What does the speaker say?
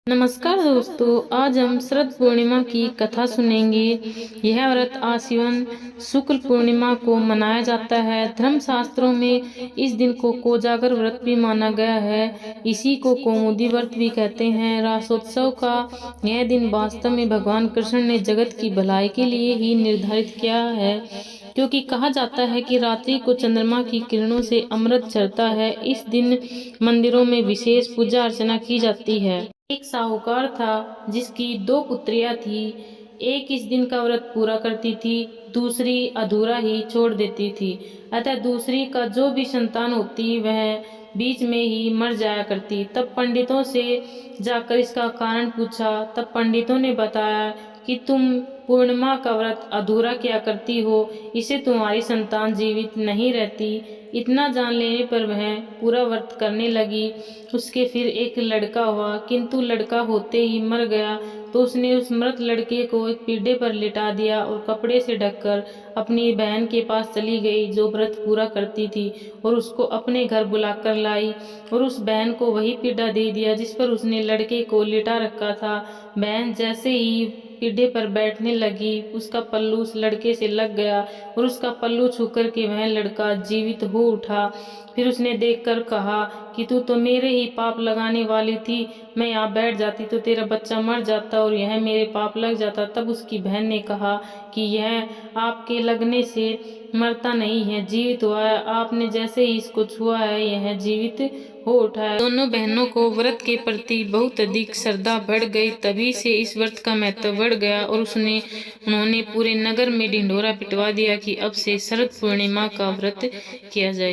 नमस्कार दोस्तों, आज हम शरद पूर्णिमा की कथा सुनेंगे। यह व्रत आश्विन शुक्ल पूर्णिमा को मनाया जाता है। धर्म शास्त्रों में इस दिन को कोजागर व्रत भी माना गया है। इसी को कौमुदी व्रत भी कहते हैं। रासोत्सव का यह दिन वास्तव में भगवान कृष्ण ने जगत की भलाई के लिए ही निर्धारित किया है, क्योंकि कहा जाता है कि रात्रि को चंद्रमा की किरणों से अमृत झरता है। इस दिन मंदिरों में विशेष पूजा अर्चना की जाती है। एक साहूकार था जिसकी 2 पुत्रियां थी। एक इस दिन का व्रत पूरा करती थी, दूसरी अधूरा ही छोड़ देती थी। अतः दूसरी का जो भी संतान होती वह बीच में ही मर जाया करती। तब पंडितों से जाकर इसका कारण पूछा। तब पंडितों ने बताया कि तुम पूर्णिमा का व्रत अधूरा किया करती हो, इससे तुम्हारी संतान जीवित नहीं रहती। इतना जान लेने पर वह पूरा व्रत करने लगी। उसके फिर एक लड़का हुआ, किंतु लड़का होते ही मर गया। तो उसने उस मृत लड़के को एक पीढ़े पर लिटा दिया और कपड़े से ढककर अपनी बहन के पास चली गई, जो व्रत पूरा करती थी, और उसको अपने घर बुलाकर लाई और उस बहन को वही पीढ़ा दे दिया जिस पर उसने लड़के को लिटा रखा था। बहन जैसे ही पीढ़े पर बैठने लगी, उसका पल्लू उस लड़के से लग गया और उसका पल्लू छू कर के वह लड़का जीवित हो उठा। फिर उसने देखकर कहा कि तू तो मेरे ही पाप लगाने वाली थी। मैं यहाँ बैठ जाती तो तेरा बच्चा मर जाता और यह मेरे पाप लग जाता। तब उसकी बहन ने कहा कि यह आपके लगने से मरता नहीं है, जीवित हुआ है। आपने जैसे ही इसको छुआ है यह जीवित हो उठा है। दोनों बहनों को व्रत के प्रति बहुत अधिक श्रद्धा बढ़ गई। तभी से इस व्रत का महत्व बढ़ गया और उन्होंने पूरे नगर में ढिंढोरा पिटवा दिया कि अब से शरद पूर्णिमा का व्रत किया जाए।